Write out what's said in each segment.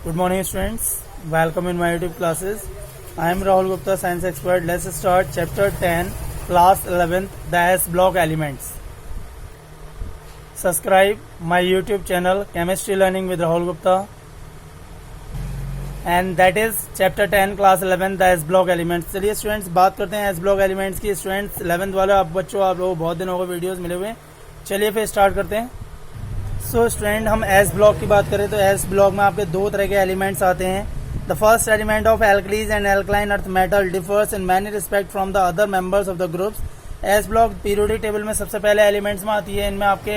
Good morning, students. Welcome in my YouTube classes. I am Rahul Gupta, science expert. Let's start chapter 10, class 11th, the S block elements. Subscribe my YouTube channel, Chemistry Learning with Rahul Gupta. And that is chapter 10, class 11, the S block elements. चलिए students बात करते हैं S block elements की. Students 11th वाले आप बच्चों, आप लोगों को बहुत दिनों को वीडियोस मिले हुए. चलिए फिर स्टार्ट करते हैं. सो स्टूडेंट, हम एस ब्लॉक की बात करें तो एस ब्लॉक में आपके दो तरह के एलिमेंट्स आते हैं. The first element of alkalis and alkaline earth metal differs in many respect from the other members of the groups. S block periodic table में सबसे पहले एलिमेंट्स में आती है. इनमें आपके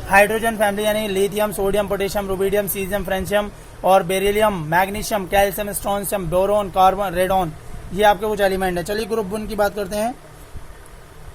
हाइड्रोजन फैमिली यानी lithium, sodium, potassium, rubidium, caesium, francium और beryllium, magnesium, calcium, strontium, boron, carbon, radon, ये आपके कुछ एलिमेंट है. चलिए ग्रुप 1 की बात करते हैं.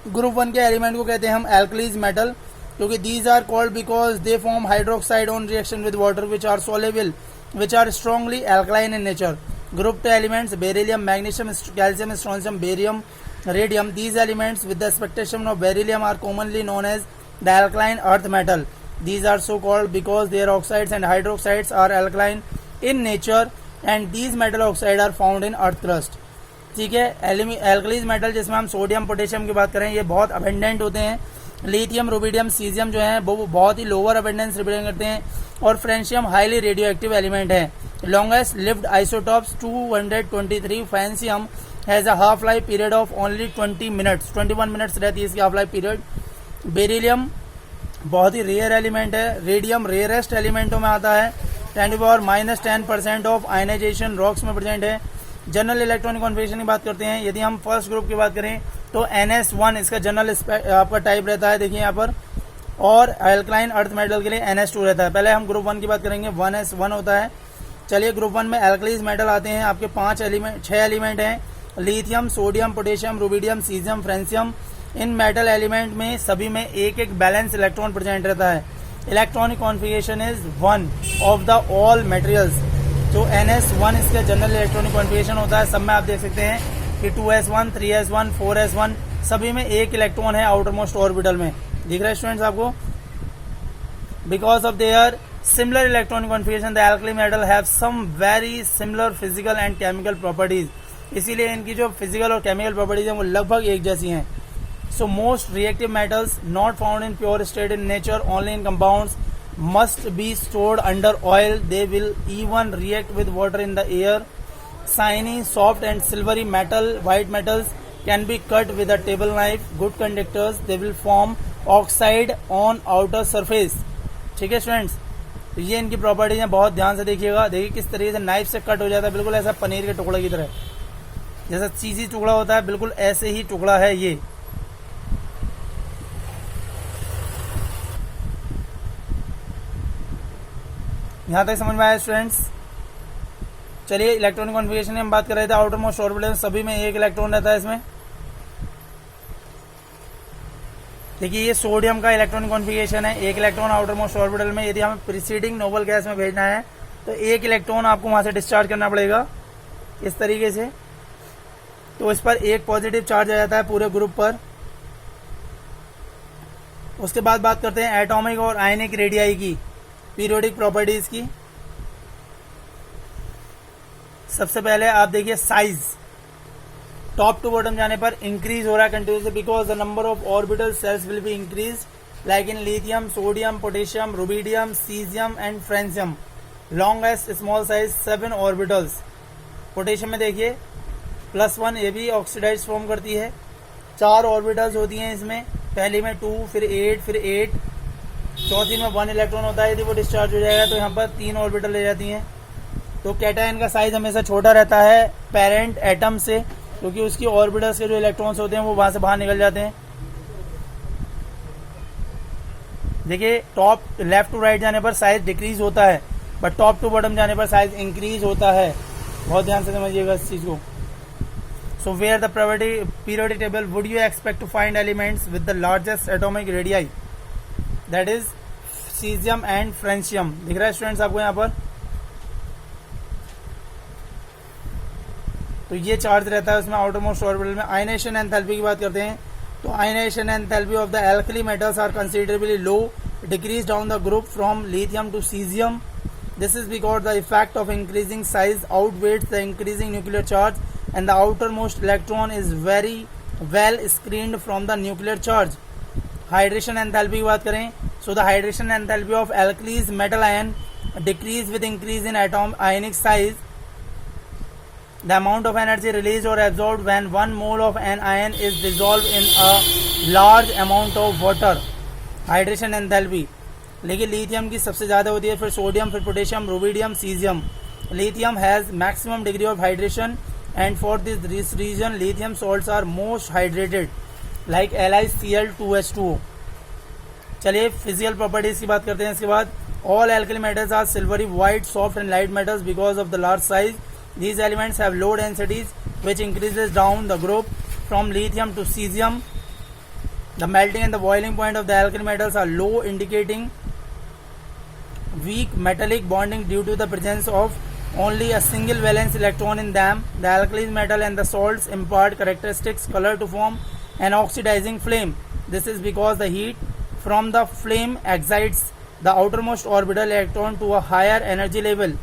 ग्रुप 1 के एलिमेंट को कहते हैं हम एल्कलीज मेटल, क्योंकि these are called because they form hydroxide on reaction with water which are soluble, which are strongly alkaline in nature. Group 2 elements beryllium, magnesium, calcium, strontium, barium, radium. These elements with the expectation of beryllium are commonly known as the alkaline earth metal. These are so called because their oxides and hydroxides are alkaline in nature and these metal oxides are found in earth crust. ठीक है. Alkalis metal जिसमें हम sodium, potassium की बात करें, ये बहुत abundant होते हैं. लिथियम, रुबिडियम, सीजियम जो है वो बहुत ही लोअर अबेंडेंस रिप्रेजेंट करते हैं. और francium highly radioactive element है. Longest lived isotopes 223. Francium has a half life period of only 20 minutes, 21 minutes रहती है इसकी हाफ लाइफ पीरियड. बेरिलियम बहुत ही रेयर एलिमेंट है. रेडियम रेयरेस्ट एलिमेंटों में आता है. 10⁻⁻10% ऑफ आयनाइजेशन रॉक्स में प्रेजेंट है. जनरल इलेक्ट्रॉनिक कॉन्फिगरेशन की बात करते हैं. यदि हम फर्स्ट ग्रुप की बात करें तो NS1 इसका जनरल आपका टाइप रहता है, देखिए यहाँ पर. और एल्कलाइन अर्थ मेटल के लिए NS2 रहता है. पहले हम ग्रुप 1 की बात करेंगे. 1S1 होता है. चलिए ग्रुप 1 में एल्कलीज मेटल आते हैं. आपके 6 एलिमेंट हैं. Lithium, sodium, potassium, rubidium, caesium, francium. इन मेटल एलिमेंट में सभी में एक एक बैलेंस इलेक्ट्रॉन प्रेजेंट रहता है. Electronic configuration is 1 of the all materials. जो NS1 इसका जनरल इलेक्ट्रॉनिक कॉन्फिगरेशन होता है, सब में आप देख सकते हैं कि 2S1, 3S1, 4S1 सभी में एक इलेक्ट्रॉन है आउटर मोस्ट ऑर्बिटल में. दिख रहा है स्टूडेंट्स आपको? Because of their similar electronic configuration the alkali metal have some very similar physical and chemical properties. इसीलिए इनकी जो फिजिकल और केमिकल प्रॉपर्टीज हैं वो लगभग एक जैसी हैं. So most reactive metals not found in pure state in nature, only in compounds, must be stored under oil. They will even react with water in the air. Shiny, soft and silvery metal, white metals can be cut with a table knife. Good conductors, they will form oxide on outer surface. ठीक है students, तो ये इनकी properties हैं. बहुत ध्यान से देखिएगा. देखिए किस तरीके से नाइफ से कट हो जाता है, बिल्कुल ऐसा पनीर के टुकड़े की तरह. जैसा चीजी टुकड़ा होता है, बिल्कुल ऐसे ही टुकड़ा है ये. यहाँ तक समझ में आया स्टूडेंट्स? चलिए इलेक्ट्रॉनिक कॉन्फिगरेशन की हम बात कर रहे थे. आउटर मोस्ट ऑर्बिटल सभी में एक इलेक्ट्रॉन रहता है इसमें. देखिए ये सोडियम का इलेक्ट्रॉनिक कॉन्फिगरेशन है. एक इलेक्ट्रॉन आउटर मोस्ट ऑर्बिटल में. यदि हमें प्रीसीडिंग नोबल गैस में भेजना है तो एक इलेक्ट्रॉन आपको वहां से डिस्चार्ज करना पड़ेगा इस तरीके से. तो इस पर एक पॉजिटिव चार्ज आ जाता है पूरे ग्रुप पर. उसके बाद बात करते हैं एटॉमिक और आयनिक रेडियाई की पीरियोडिक प्रॉपर्टीज की. सबसे पहले आप देखिए साइज. टॉप टू बॉटम जाने पर इंक्रीज हो रहा है continuously because the number of orbital shells will be increase like in lithium, sodium, potassium, rubidium, caesium and francium. Longest small size 7 orbitals. Potassium में देखिए +1, ये भी ऑक्सीडाइज फॉर्म करती है. 4 ऑर्बिटल्स होती हैं इसमें. पहली में 2, फिर 8, फिर 8. चौथी में 1 इलेक्ट्रॉन होता है. यदि वो डिस्चार्ज हो जाएगा तो यहाँ पर 3 ऑर्बिटल ले जाती हैं. तो कैटायन का साइज हमेशा छोटा रहता है पेरेंट एटम से, क्योंकि उसकी ऑर्बिटल्स के जो इलेक्ट्रॉन्स होते हैं वो वहां से बाहर निकल जाते हैं. देखिए टॉप लेफ्ट टू राइट जाने पर साइज डिक्रीज होता है, बट टॉप टू बॉटम जाने पर साइज इंक्रीज होता है. बहुत ध्यान से समझिएगा इस चीज को. So where the periodic table would you expect to find elements with the largest atomic radii? That is cesium and francium. दिख रहा है स्टूडेंट्स आपको यहाँ पर? तो ये चार्ज रहता है उसमें आउटर मोस्ट ऑर्बिटल में. आयनेशन एंथैल्पी की बात करते हैं तो ionisation enthalpy of the alkali metals are considerably low. Decrease down the group from lithium to caesium. This is because the effect of increasing size outweighs the increasing nuclear charge and the outermost electron is very well screened from the nuclear charge. Hydration enthalpy की बात करें, so the hydration enthalpy of alkalis metal ion decrease with increase in atom ionic size. The amount of energy released or absorbed when 1 mole of an ion is dissolved in a large amount of water. Hydration enthalpy. लेकिन lithium की सबसे ज़्यादा होती है, फिर sodium, फिर potassium, rubidium, caesium. Lithium has maximum degree of hydration and for this reason lithium salts are most hydrated like LiCl2H2O. चलिए physical properties की बात करते हैं. इसके बाद all alkali metals are silvery white soft and light metals because of the large size. These elements have low densities which increases down the group from lithium to cesium. The melting and the boiling point of the alkali metals are low, indicating weak metallic bonding due to the presence of only a single valence electron in them. The alkali metal and the salts impart characteristics color to form an oxidizing flame. This is because the heat from the flame excites the outermost orbital electron to a higher energy level.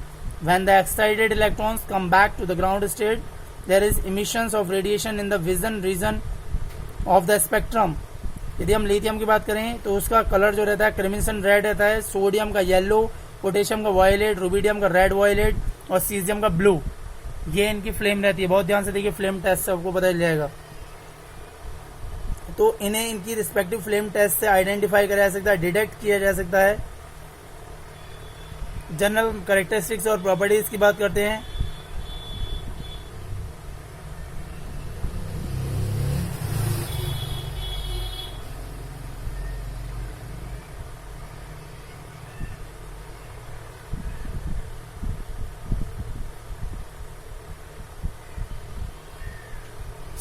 When the excited electrons come back to the ground state, there is emissions of radiation in the vision region of the spectrum. यदि हम lithium की बात करें तो उसका colour जो रहता है क्रिमिसन रेड रहता है, सोडियम का येलो, पोटेशियम का वायलेट, रुबिडियम का रेड वायलेट और सीजियम का ब्लू. ये इनकी फ्लेम रहती है. बहुत ध्यान से देखिए, फ्लेम टेस्ट से आपको पता चल जाएगा. तो इन्हें इनकी रिस्पेक्टिव फ्लेम टेस्ट से आइडेंटिफाई किया जा सकता है, डिटेक्ट किया जा सकता है. जनरल कैरेक्टरिस्टिक्स और प्रॉपर्टीज की बात करते हैं.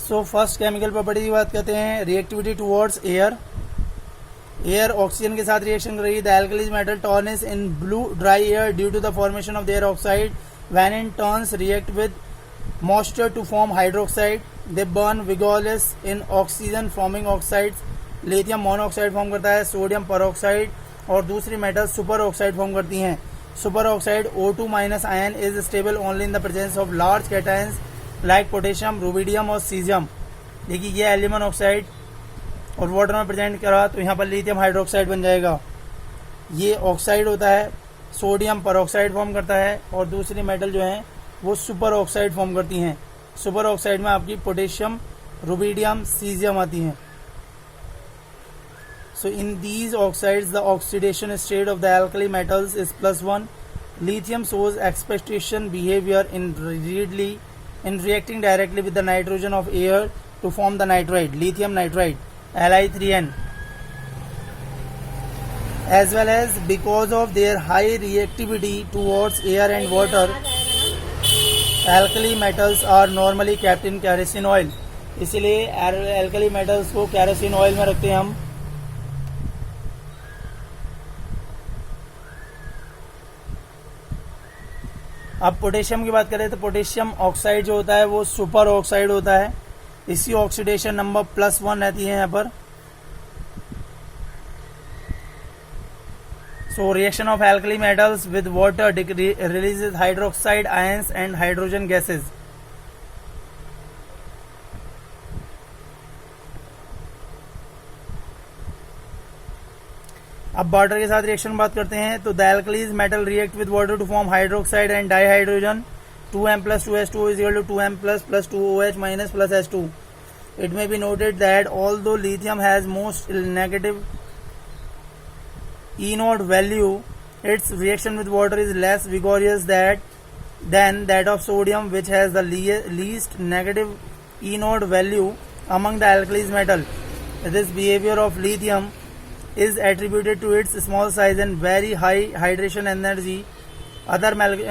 सो फर्स्ट केमिकल प्रॉपर्टी की बात करते हैं. Reactivity towards air. Air oxygen के साथ रिएक्शन कर रही है. The alkalis metal turns in blue dry air due to the formation of their oxide. When in turns react with moisture to form hydroxide. They burn vigorous in oxygen forming oxides. Lithium monoxide form करता है, sodium peroxide और दूसरी metal super oxide form करती हैं. Super oxide O2- ion is stable only in the presence of large cations like potassium, rubidium और caesium. देखिए ये aluminium oxide और वाटर में प्रेजेंट करा तो यहाँ पर लिथियम हाइड्रोक्साइड बन जाएगा. ये ऑक्साइड होता है, सोडियम परऑक्साइड फॉर्म करता है और दूसरी मेटल जो है वो सुपर ऑक्साइड फॉर्म करती हैं. सुपर ऑक्साइड में आपकी पोटेशियम, रुबिडियम, सीजियम आती हैं. So in these oxides the oxidation state of the alkali metals is +1. Lithium shows excitation behavior in reacting directly with the nitrogen of air to form the nitride, lithium nitride, Li3N. As well as because of their high reactivity towards air and water, alkali metals are normally kept in kerosene oil. इसलिए alkali metals को kerosene oil में रखते हैं हम. अब potassium की बात करें तो पोटेशियम ऑक्साइड जो होता है वो सुपर ऑक्साइड होता है. इसकी ऑक्सीडेशन नंबर +1 रहती है यहाँ पर. So reaction of alkali metals with water releases hydroxide ions and hydrogen gases. अब वाटर के साथ रिएक्शन बात करते हैं तो the alkalis metal react with water to form hydroxide and dihydrogen. 2m + 2H2O is equal to 2m + 2OH minus plus H2. It may be noted that although lithium has most negative E0 value, its reaction with water is less vigorous than that of sodium, which has the least negative E0 value among the alkalis metal. This behavior of lithium is attributed to its small size and very high hydration energy. Other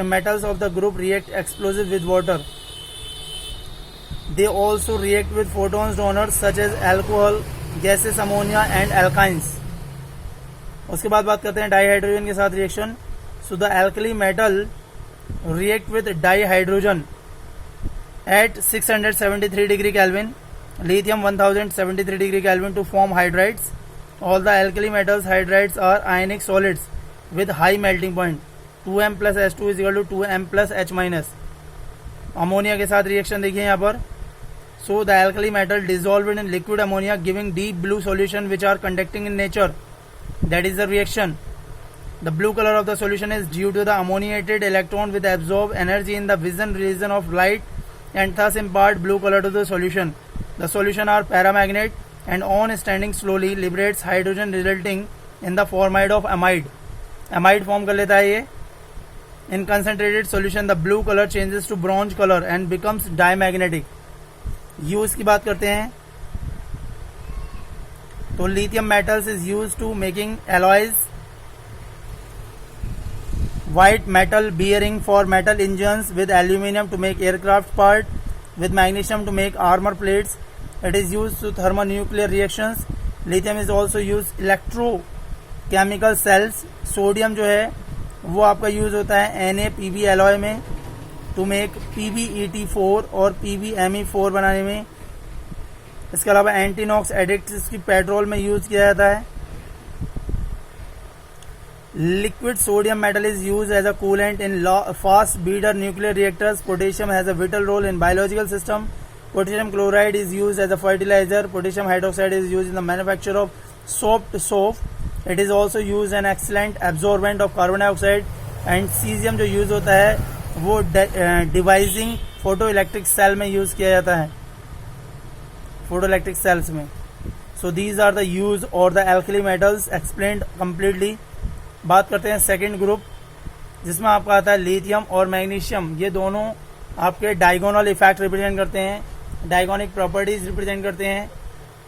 metals of the group react explosive with water. They also react with photons donors such as alcohol, gases, ammonia and alkynes. उसके बाद बात करते हैं dihydrogen के साथ reaction. So the alkali metal react with dihydrogen at 673 degree Kelvin, lithium 1073 degree Kelvin to form hydrides. All the alkali metals hydrides are ionic solids with high melting point. 2m plus H2 is equal to 2m plus H minus. Ammonia के साथ reaction देखिए यहाँ पर। So the alkali metal dissolved in liquid ammonia giving deep blue solution which are conducting in nature, that is the reaction. The blue color of the solution is due to the ammoniated electron with absorbed energy in the vision region of light and thus impart blue color to the solution. The solution are paramagnet and on standing slowly liberates hydrogen resulting in the formide of amide. Amide form कर लेता है ये। In concentrated solution the blue color changes to bronze color and becomes diamagnetic. Use की बात करते हैं तो lithium metals is used to making alloys, white metal bearing for metal engines, with aluminium to make aircraft part, with magnesium to make armor plates. It is used to thermonuclear reactions. Lithium is also used electrochemical cells. Sodium जो है वो आपका use होता है NaPb alloy में to make PbEt4 और PbMe4 बनाने में। इसके अलावा एंटीनॉक्स एडिक्ट्स की पेट्रोल में यूज किया जाता है। Liquid sodium metal is used as a coolant in fast breeder nuclear reactors. Potassium has a vital role in biological system. Potassium chloride is used as a fertilizer. Potassium hydroxide is used in the manufacture of soap. It is also used an excellent absorbent of carbon dioxide. And cesium जो use होता है वो devising photoelectric cell में use किया जाता है, photoelectric cells में। So these are the use और the alkali metals explained completely. बात करते हैं सेकंड ग्रुप जिसमें आपका आता है लिथियम और मैग्नीशियम। ये दोनों आपके डायगोनल इफेक्ट रिप्रेजेंट करते हैं, डायगोनिक प्रॉपर्टीज रिप्रेजेंट करते हैं।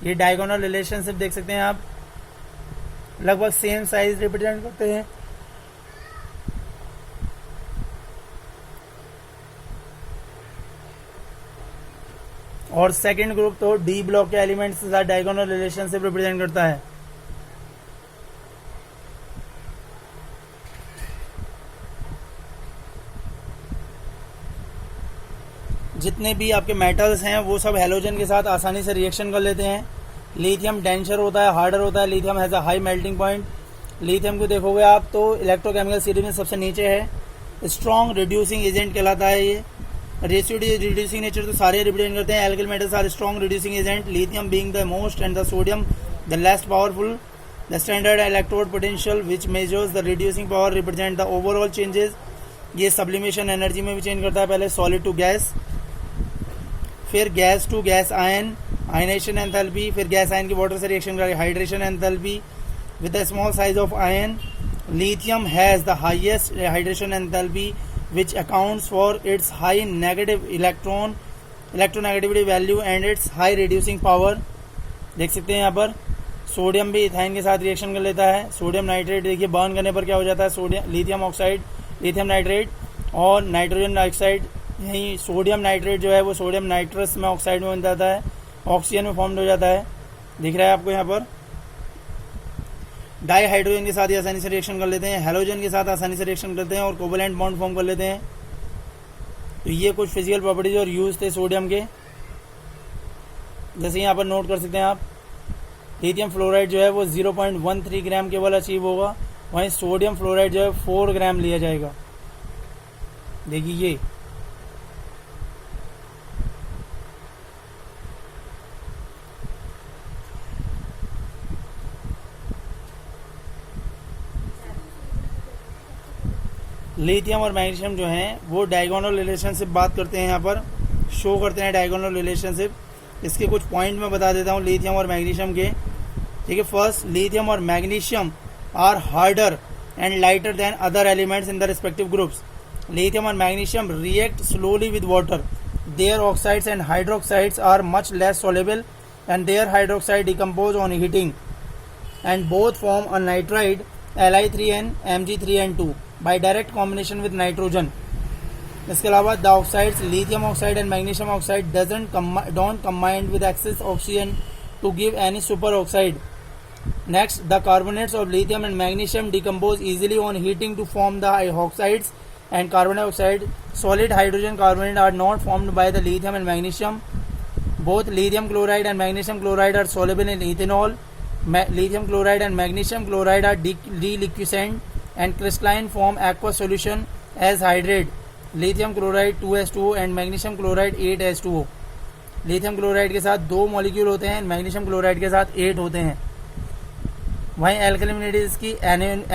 ये डायगोनल रिलेशनशिप देख सकते हैं आप, लगभग सेम साइज रिप्रेजेंट करते हैं। और सेकंड ग्रुप तो डी ब्लॉक के एलिमेंट्स के साथ डायगोनल रिलेशनशिप रिप्रेजेंट करता है। जितने भी आपके मेटल्स हैं वो सब हेलोजन के साथ आसानी से रिएक्शन कर लेते हैं। लिथियम डेंसर होता है, हार्डर होता है। Lithium has a high melting point. Lithium को देखोगे आप तो इलेक्ट्रोकेमिकल सीरीज में सबसे नीचे है। स्ट्रॉन्ग रिड्यूसिंग एजेंट कहलाता है ये। रेसिड्यू रिड्यूसिंग नेचर तो सारे रिप्रेजेंट करते हैं। Alkali metals are strong reducing agent, lithium being the most and the sodium the least powerful. The standard electrode potential which measures the reducing power represent the overall changes. ये sublimation energy में भी change करता है, पहले solid to gas, फिर gas to gas ion, ionisation enthalpy, फिर gas ion की water से रिएक्शन करके hydration enthalpy with the small size of ion. Lithium has the highest hydration enthalpy which accounts for its high negative electronegativity value and its high reducing power। देख सकते हैं यहाँ पर sodium भी ethyne के साथ रिएक्शन कर लेता है। सोडियम नाइट्रेट देखिए बर्न करने पर क्या हो जाता है, sodium lithium oxide, lithium nitrate और नाइट्रोजन डाइऑक्साइड। यही सोडियम नाइट्रेट जो है वो सोडियम नाइट्रस में ऑक्साइड में बन जाता है, ऑक्सीजन में फॉर्म हो जाता है। दिख रहा है आपको यहाँ पर। डाई हाइड्रोजन के साथ ही आसानी से रिएक्शन कर लेते हैं, हेलोजन के साथ आसानी से रिएक्शन करते हैं और कोवलेंट बॉन्ड फॉर्म कर लेते हैं। तो ये कुछ फिजिकल प्रॉपर्टीज और यूज थे सोडियम के, जैसे यहाँ पर नोट कर सकते हैं आप। लिथियम फ्लोराइड जो है वो 0.13 ग्राम केवल अचीव होगा, वहीं सोडियम फ्लोराइड जो है 4 ग्राम लिया जाएगा। देखिए ये लिथियम और मैग्नीशियम जो हैं वो डायगोनल रिलेशनशिप बात करते हैं, यहाँ पर शो करते हैं डायगोनल रिलेशनशिप। इसके कुछ पॉइंट मैं बता देता हूँ लिथियम और मैग्नीशियम के। ठीक है, फर्स्ट लिथियम और magnesium are harder and lighter than other elements in the respective groups. Lithium और magnesium react slowly with water. Their oxides and hydroxides are much less soluble and their hydroxide decompose on heating and both form a nitride Li3n Mg3n2 by direct combination with nitrogen। इसके अलावा the oxides lithium oxide and magnesium oxide don't combine with excess oxygen to give any super oxide। Next, the carbonates of lithium and magnesium decompose easily on heating to form the oxides and carbon dioxide। Solid hydrogen carbonate are not formed by the lithium and magnesium। Both lithium chloride and magnesium chloride are soluble in ethanol। Lithium chloride and magnesium chloride are deliquescent and crystalline form aqueous solution as hydrate, lithium chloride 2H2O and magnesium chloride 8H2O. Lithium chloride के साथ 2 molecule होते हैं, magnesium chloride के साथ 8 होते हैं. वहीं एल्कलिनिटीज की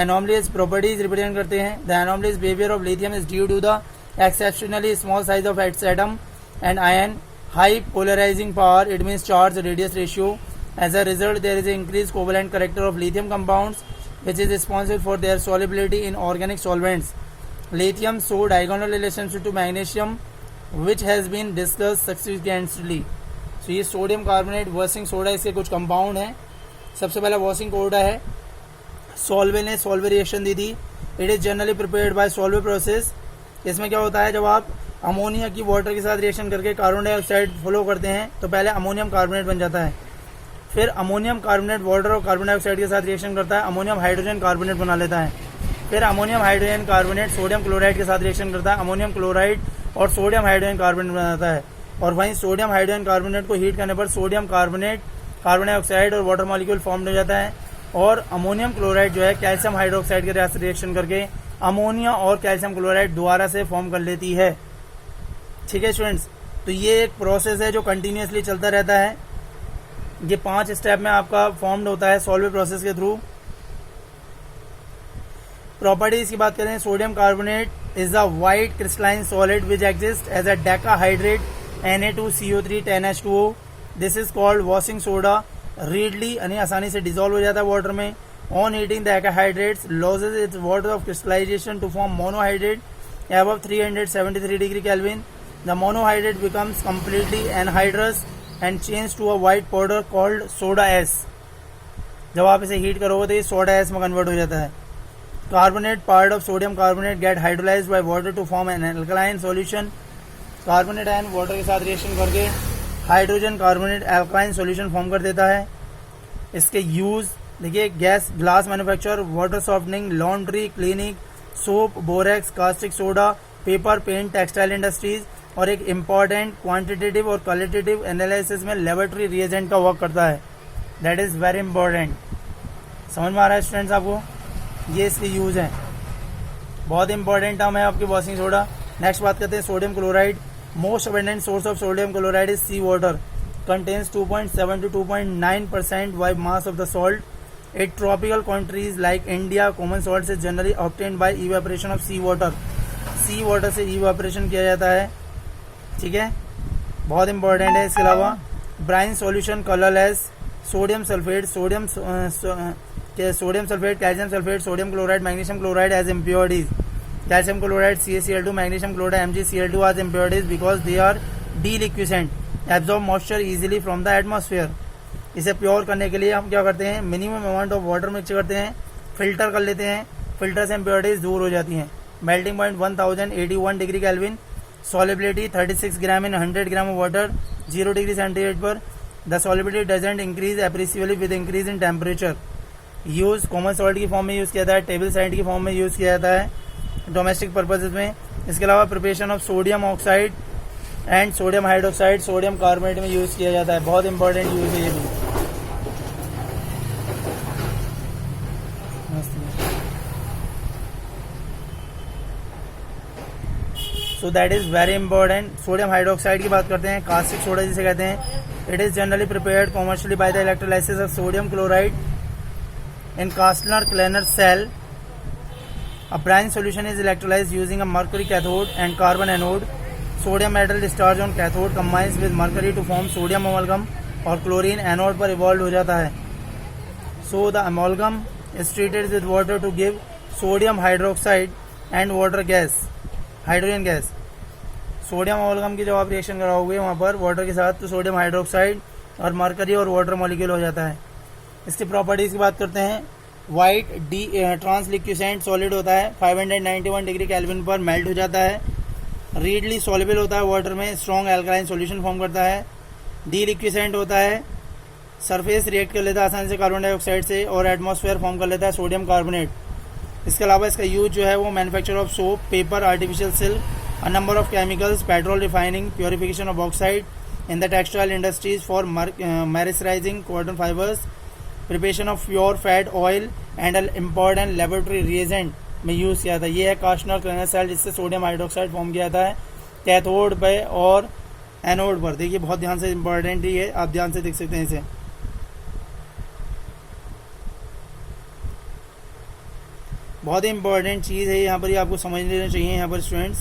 एनोमलीज प्रॉपर्टीज रिप्रेजेंट करते हैं. The anomalies behaviour of lithium is due to the exceptionally small size of its atom and ion, high polarising power, it means charge radius ratio. As a result, there is an increased covalent character of lithium compounds, which is responsible for their solubility in organic solvents. Lithium show diagonal relationship to magnesium, which has been discussed subsequently. So ये sodium carbonate washing soda इसके कुछ compound हैं. सबसे पहला washing soda है. Solvay ने Solvay reaction दी थी. It is generally prepared by Solvay process. इसमें क्या होता है, जब आप अमोनिया की वाटर के साथ रिएक्शन करके कार्बन डाइऑक्साइड फ्लो करते हैं तो पहले अमोनियम कार्बोनेट बन जाता है. फिर अमोनियम कार्बोनेट वाटर और कार्बन डाइऑक्साइड के साथ रिएक्शन करता है, अमोनियम हाइड्रोजन कार्बोनेट बना लेता है. फिर ammonium hydrogen carbonate sodium chloride के साथ रिएक्शन करता है, अमोनियम क्लोराइड और सोडियम हाइड्रोजन कार्बोनेट बनाता है. और वहीं सोडियम हाइड्रोजन कार्बोनेट को हीट करने पर सोडियम कार्बोनेट, कार्बन डाइऑक्साइड और वाटर मॉलिक्यूल फॉर्म हो जाता है. और अमोनियम क्लोराइड जो है कैल्शियम हाइड्रोक्साइड के साथ रिएक्शन करके अमोनिया और कैल्शियम क्लोराइड दोबारा से फॉर्म कर लेती है. ठीक है स्टूडेंट्स, तो ये एक प्रोसेस है जो कंटिन्यूसली चलता रहता है. ये 5 स्टेप में आपका फॉर्म्ड होता है सॉल्वे प्रोसेस के थ्रू. प्रॉपर्टीज की बात करें, sodium carbonate is a white crystalline solid which exist as a decahydrate Na2CO3 10H2O. This is called washing soda. Readily यानी आसानी से डिजोल्व हो जाता है वाटर में. On heating the decahydrates loses its water of crystallization to form monohydrate above 373 degree Kelvin. The monohydrate becomes completely anhydrous and change to a white powder called soda ash. जब आप इसे heat करोगे तो ये soda S में convert हो जाता है. Carbonate part of sodium carbonate get hydrolysed by water to form an alkaline solution. Carbonate ion water के साथ रिएक्शन करके hydrogen carbonate alkaline solution form कर देता है. इसके यूज देखिए, gas glass manufacture, water softening, laundry, cleaning, soap, borax, caustic soda, paper, paint, textile industries. और एक इम्पॉर्टेंट क्वांटिटेटिव और क्वालिटेटिव एनालिसिस में लेबोरेटरी रिएजेंट का वर्क करता है. That is very important. समझ में आ रहा है स्टूडेंट्स आपको? ये इसके यूज हैं. बहुत इंपॉर्टेंट टर्म है आपकी वॉशिंग सोडा. नेक्स्ट बात करते हैं sodium chloride. Most abundant source of sodium chloride is sea water. Contains 2.7 to 2.9% by mass of the salt. In tropical countries like India, common salts is generally obtained by evaporation of sea water. Sea water से evaporation किया जाता है. ठीक है, बहुत important है. इसके अलावा brine solution colourless. Sodium sulphate, sodium sulphate, calcium sulphate, sodium chloride, magnesium chloride as impurities. Calcium chloride CaCl2, magnesium chloride MgCl2 as impurities because they are deliquescent, absorb moisture easily from the atmosphere. इसे pure करने के लिए हम क्या करते हैं, minimum amount of water mix करते हैं, फिल्टर कर लेते हैं. फिल्टर से इम्प्योरिटीज दूर हो जाती हैं. Melting point 1081 degree kelvin. Solubility 36 gram in 100 gram of water, 0 degree centigrade पर. The solubility doesn't increase appreciably with increase in temperature. Use common salt की फॉर्म में यूज़ किया जाता है, टेबल साइड की फॉर्म में यूज़ किया जाता है डोमेस्टिक पर्पजेज में. इसके अलावा preparation of sodium oxide and sodium hydroxide sodium carbonate में यूज़ किया जाता है. बहुत इंपॉर्टेंट यूज़ है ये भी. So that is very important. Sodium hydroxide की बात करते हैं, कास्टिक सोडा जिसे कहते हैं. It is generally prepared commercially by the electrolysis of sodium chloride in Castner Kellner cell. A brine solution is electrolysed using a mercury cathode and carbon anode. Sodium metal discharge on cathode combines with mercury to form sodium amalgam और chlorine anode पर evolve हो जाता है. So the amalgam is treated with water to give sodium hydroxide and water gas, hydrogen gas. Sodium amalgam की जब आप reaction कराओगे वहाँ पर वाटर के साथ तो सोडियम हाइड्रोक्साइड और मरकरी और वाटर मॉलिक्यूल हो जाता है. इसकी प्रॉपर्टीज़ की बात करते हैं. वाइट ट्रांसलिक्विसेंट सॉलिड होता है, 591 डिग्री केल्विन पर मेल्ट हो जाता है. रीडली सॉल्युबल होता है वाटर में, स्ट्रॉन्ग एल्कलाइन सॉल्यूशन फॉर्म करता है. डीलिक्विसेंट होता है, सरफेस रिएक्ट कर लेता है आसानी से कार्बन डाइऑक्साइड से और एटमॉस्फेयर फॉर्म कर लेता है सोडियम कार्बोनेट. इसके अलावा इसका यूज जो है वो manufacture of soap, paper, artificial silk, a number of chemicals, petrol refining, purification of oxide in the textile industries for mercerizing cotton fibres, preparation of pure fat oil and an important laboratory reagent में use किया था। ये है Castner Kellner cell जिससे sodium hydroxide form किया जाता है cathode पे और एनोड पर। देखिए बहुत ध्यान से इंपॉर्टेंट ही है, आप ध्यान से देख सकते हैं इसे। बहुत ही इंपॉर्टेंट चीज़ है यहाँ पर, ये आपको समझ लेना चाहिए यहाँ पर स्टूडेंट्स।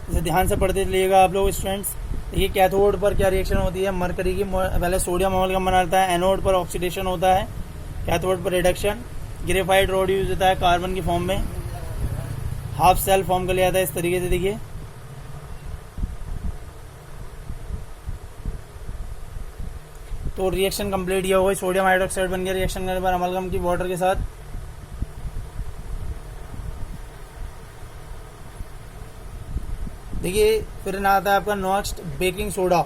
इसे ध्यान से पढ़ते चलिएगा आप लोग स्टूडेंट्स। देखिए कैथोड पर क्या रिएक्शन होती है, मरकरी की पहले सोडियम अमलगम बनाता है, एनोड पर ऑक्सीडेशन होता है, कैथोड पर रिडक्शन। ग्रेफाइट रोड यूज होता है कार्बन की फॉर्म में, हाफ सेल फॉर्म कर लिया जाता है इस तरीके से। देखिए तो रिएक्शन कंप्लीट किया हुआ है, सोडियम हाइड्रोक्साइड बन गया रिएक्शन करने पर अमलगम की वाटर के साथ। देखिए फिर ना आता है आपका next baking soda.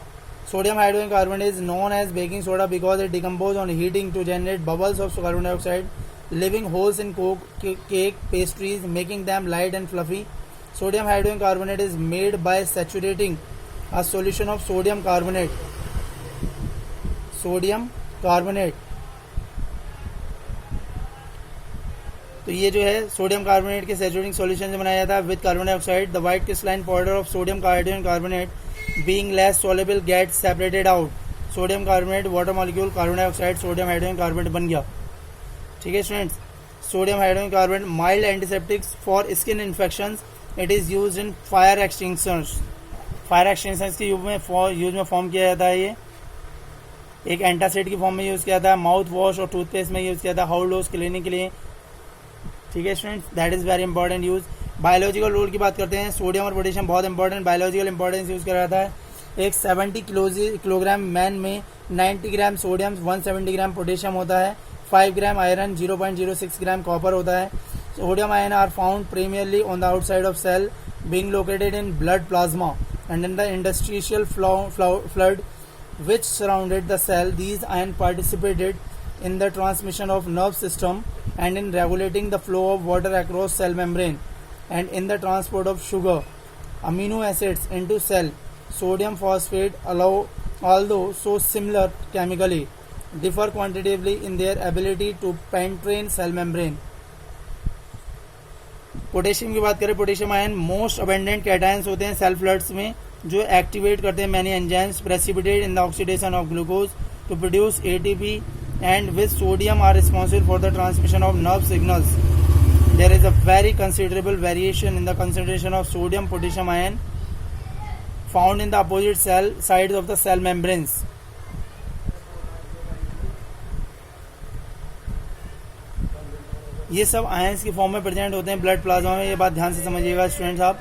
Sodium hydrogen carbonate is known as baking soda because it decompose on heating to generate bubbles of carbon dioxide leaving holes in cake pastries making them light and fluffy. Sodium hydrogen carbonate is made by saturating a solution of sodium carbonate तो ये जो है sodium carbonate के सैचुरेटिंग solution से बनाया जाता है with carbon dioxide. The white crystalline powder of sodium hydrogen carbonate being less soluble gets separated out. Sodium carbonate water molecule carbon dioxide sodium hydrogen carbonate बन गया। ठीक है students, sodium hydrogen carbonate mild antiseptics for skin infections. It is used in fire extinguishers. Fire extinguishers के use में form किया जाता है। ये एक एंटासिड की फॉर्म में यूज किया था, माउथ वॉश और टूथपेस्ट में यूज किया था हाउस डोज क्लीनिंग के लिए। ठीक है students, that is very important use. Biological role की बात करते हैं, सोडियम और पोटेशियम बहुत इंपॉर्टेंट बायोलॉजिकल इंपॉर्टेंस यूज करा जाता है। एक 70 किलोग्राम मैन में 90 ग्राम सोडियम 170 ग्राम पोटेशियम होता है, 5 ग्राम आयरन 0.06 ग्राम कॉपर होता है। Sodium ion are found primarily on the outside of cell being located in blood plasma and in the industrial fluid which surrounded the cell. These ions participated in the transmission of nerve system and in regulating the flow of water across cell membrane and in the transport of sugar amino acids into cell. Sodium phosphate although so similar chemically differ quantitatively in their ability to penetrate cell membrane. Potassium की बात करें, potassium ion most abundant cations होते हैं cell fluids में जो activate करते हैं many enzymes precipitate in the oxidation of glucose to produce ATP and with sodium are responsible for the transmission of nerve signals. There is a very considerable variation in the concentration of sodium potassium ion found in the opposite cell sides of the cell membranes. ये सब ions की form में present होते हैं blood plasma में. ये बात ध्यान से समझिएगा स्टूडेंट्स आप.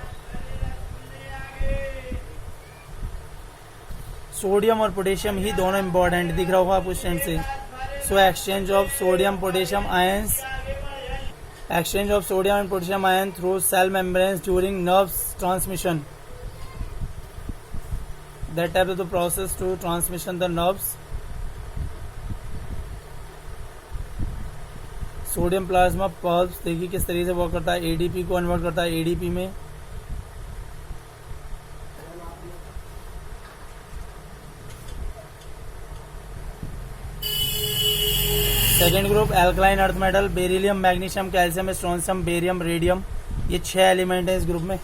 सोडियम और पोटेशियम ही दोनों इंपॉर्टेंट दिख रहा होगा आपको स्टूडेंट से. So exchange of sodium potassium ions, exchange of sodium and potassium ion through cell membranes during nerve transmission. That type of the process to transmission the nerves. Sodium plasma pulse देखिए किस तरीके से work करता है. ADP को convert करता है ADP में. Second group alkaline earth metal, beryllium, magnesium, calcium, strontium, barium, radium. ये 6 एलिमेंट है इस ग्रुप में.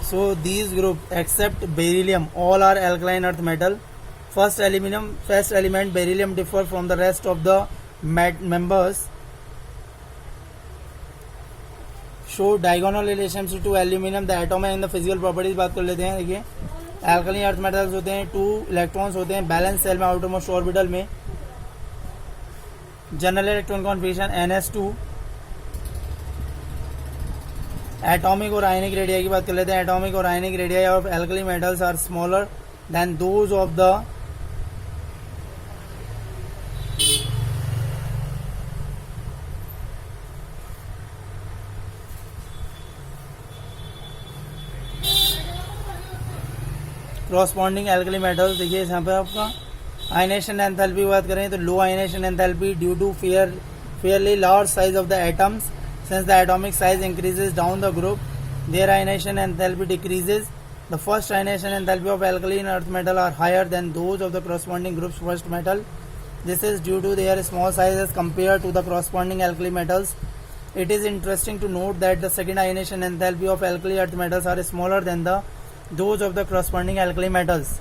So these group except beryllium all are alkaline earth metal. First element beryllium differ from the rest of the members. Show diagonal relationship to aluminum. The atom in the physical properties बात कर लेते हैं. देखिए alkaline earth metals होते हैं 2 electrons होते हैं balance cell में आउटरमोस्ट ऑर्बिटल में. General electron configuration NS2. Atomic और आयनिक रेडिया की बात कर लेते हैं. एटॉमिक और ionic radii of alkali metals are smaller than those of the corresponding alkali metals. देखिए यहाँ पे आपका आयनेशन एंथैल्पी की बात करें तो low ionization enthalpy due to fairly large size of the atoms. Since the atomic size increases down the group, their ionization enthalpy decreases. The first ionization enthalpy of alkaline earth metal are higher than those of the corresponding group's first metal. This is due to their small size as compared to the corresponding alkali metals. It is interesting to note that the second ionization enthalpy of alkali earth metals are smaller than those of the corresponding alkali metals.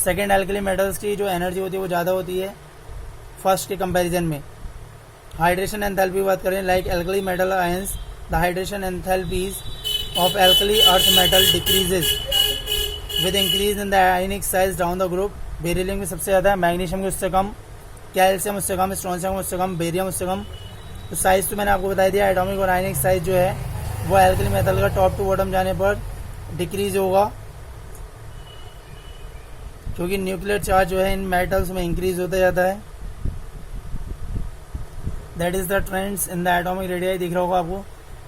Second alkali metals की जो energy होती है वो ज़्यादा होती है first के comparison में. हाइड्रेशन एंथैल्पी बात करें, like alkali metal ions, the hydration enthalpies of alkali earth metal decreases with increase in the ionic size down the group. Beryllium की सबसे ज़्यादा है, मैग्नीशियम की उससे कम, कैल्शियम उससे कम, स्ट्रोंशियम उससे कम, बेरियम उससे कम. तो साइज़ तो मैंने आपको बता दिया. एटॉमिक और आयनिक साइज जो है वो alkali मेटल का टॉप टू बॉटम जाने पर डिक्रीज होगा, क्योंकि न्यूक्लियर चार्ज जो है इन मेटल्स में इंक्रीज होता जाता है. That is the trends in the atomic radii. दिख रहा होगा आपको.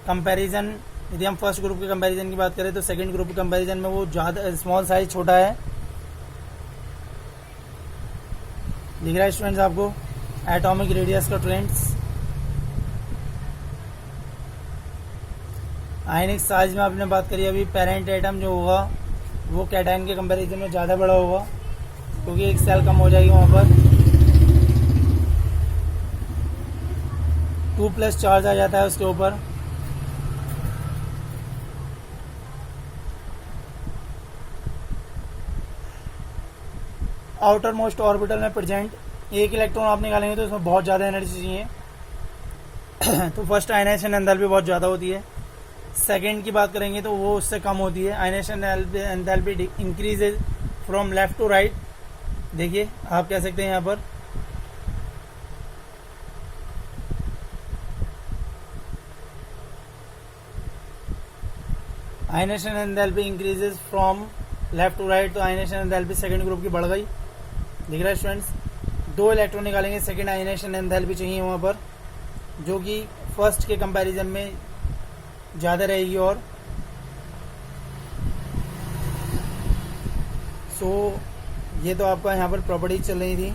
कंपैरिजन, यदि हम फर्स्ट ग्रुप के कंपैरिजन की बात करें तो सेकंड ग्रुप के कंपैरिजन में वो ज़्यादा स्मॉल साइज छोटा है. दिख रहा है स्टूडेंट्स आपको एटॉमिक रेडियस का ट्रेंड्स. आयनिक साइज में आपने बात करी अभी, पेरेंट एटम जो होगा वो कैटायन के कंपैरिजन में ज़्यादा बड़ा होगा, क्योंकि एक सेल कम हो जाएगी वहाँ पर. 2+ चार्ज आ जाता है उसके ऊपर. आउटर मोस्ट ऑर्बिटल में प्रेजेंट एक इलेक्ट्रॉन आप निकालेंगे तो उसमें बहुत ज़्यादा एनर्जी चाहिए. तो फर्स्ट आयनाइजेशन एंथैल्पी बहुत ज़्यादा होती है. सेकेंड की बात करेंगे तो वो उससे कम होती है. Ionisation enthalpy increases from left to right. देखिए आप कह सकते हैं यहाँ पर ionisation enthalpy increases from left to right. तो आयनाइजेशन एंथैल्पी सेकंड ग्रुप की बढ़ गई. दिख रहा है स्टूडेंट्स. 2 इलेक्ट्रॉन निकालेंगे, सेकंड आयनाइजेशन एंथैल्पी चाहिए वहाँ पर, जो कि फर्स्ट के कंपैरिजन में ज़्यादा रहेगी. और ये तो आपका यहाँ पर प्रॉपर्टी चल रही थी.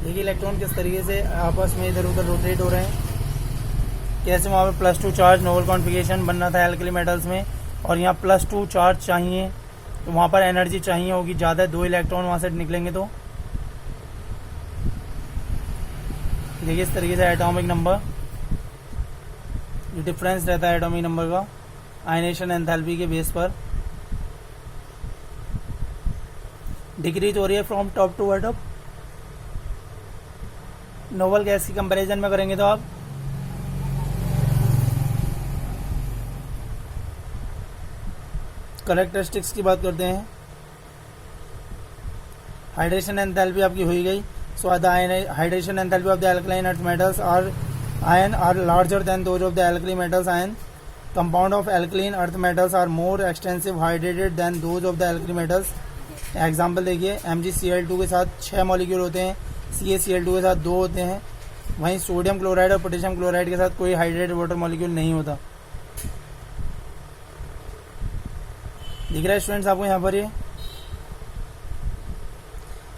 देखिए इलेक्ट्रॉन किस तरीके से आपस में इधर उधर रोटेट हो रहे हैं, कैसे वहाँ पर +2 चार्ज नोबल कॉन्फिगरेशन बनना था एल्कली मेटल्स में, और यहाँ +2 चार्ज चाहिए, तो वहाँ पर एनर्जी चाहिए होगी ज़्यादा. 2 इलेक्ट्रॉन वहाँ से निकलेंगे. तो देखिए इस तरीके से एटॉमिक नंबर जो डिफरेंस रहता है एटॉमिक नंबर का आयनाइजेशन एंथैल्पी के बेस पर डिक्रीज हो रही है from top to bottom. Noble gas की कंपैरिजन में करेंगे तो आप कैरेक्टरिस्टिक्स की बात करते हैं. हाइड्रेशन एंथैल्पी आपकी हो गई. So the hydration enthalpy of the alkaline earth metals are larger than those of the alkali metals ion. Compound of alkaline earth metals are more extensive hydrated than those of the alkali metals. Example देखिए, MgCl2 के साथ 6 molecule होते हैं, CaCl2 के साथ 2 होते हैं. वहीं सोडियम क्लोराइड और पोटेशियम क्लोराइड के साथ कोई हाइड्रेटेड वाटर मॉलिक्यूल नहीं होता. दिख रहा है स्टूडेंट्स आपको यहाँ पर. ये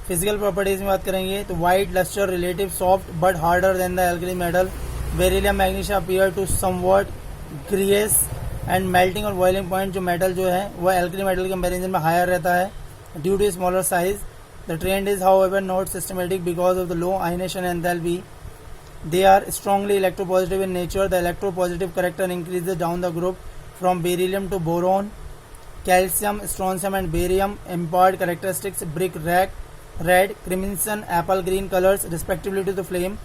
फिजिकल प्रॉपर्टीज में बात करेंगे तो white lustre, relative soft but harder than the alkali metal. Beryllium magnesium appear to somewhat grey and melting और बॉइलिंग पॉइंट जो मेटल जो है वह एल्कली मेटल के कंपैरिजन में हायर रहता है due to smaller size. The trend is however not systematic because of the low ionisation enthalpy. They are strongly electropositive in nature. The electropositive character increases down the group from beryllium to boron. Calcium, strontium and barium impart characteristics brick red, crimson, apple green colors respectively to the flame.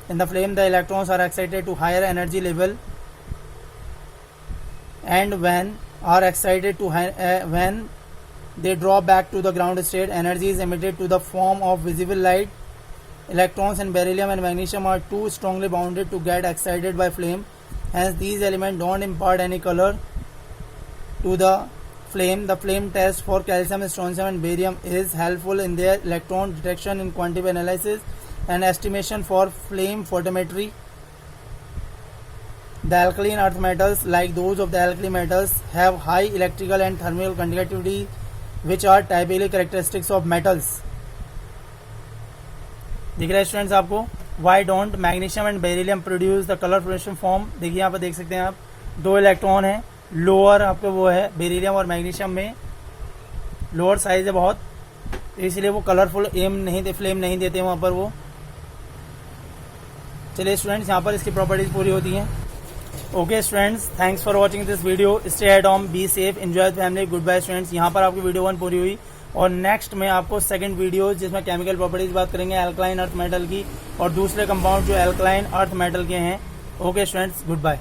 In the flame, the electrons are excited to higher energy level, and when they drop back to the ground state, energy is emitted to the form of visible light. Electrons in beryllium and magnesium are too strongly bounded to get excited by flame. Hence, these elements don't impart any color to the flame. The flame test for calcium, strontium and barium is helpful in their electron detection in quantitative analysis and estimation for flame photometry. The alkaline earth metals, like those of the alkali metals, have high electrical and thermal conductivity, which are typically characteristics of metals. दिख रहा है students आपको। Why don't magnesium and beryllium produce the colour fluorescent form. देखिए यहाँ पर देख सकते हैं आप, 2 इलेक्ट्रॉन है, लोअर आपको वो है बेरिलियम और मैग्नीशियम में लोअर साइज है बहुत, इसलिए वो कलरफुल फ्लेम नहीं देते वहाँ पर वो। चलिए स्टूडेंट्स, यहाँ पर इसकी प्रॉपर्टीज पूरी होती हैं। Okay students, thanks for watching this video. Stay at home, be safe, enjoy family, goodbye students. यहाँ पर आपकी वीडियो 1 पूरी हुई और नेक्स्ट में आपको सेकंड वीडियो जिसमें केमिकल प्रॉपर्टीज बात करेंगे एल्कलाइन अर्थ मेटल की और दूसरे कंपाउंड जो एल्कलाइन अर्थ मेटल के हैं। Okay students, good bye.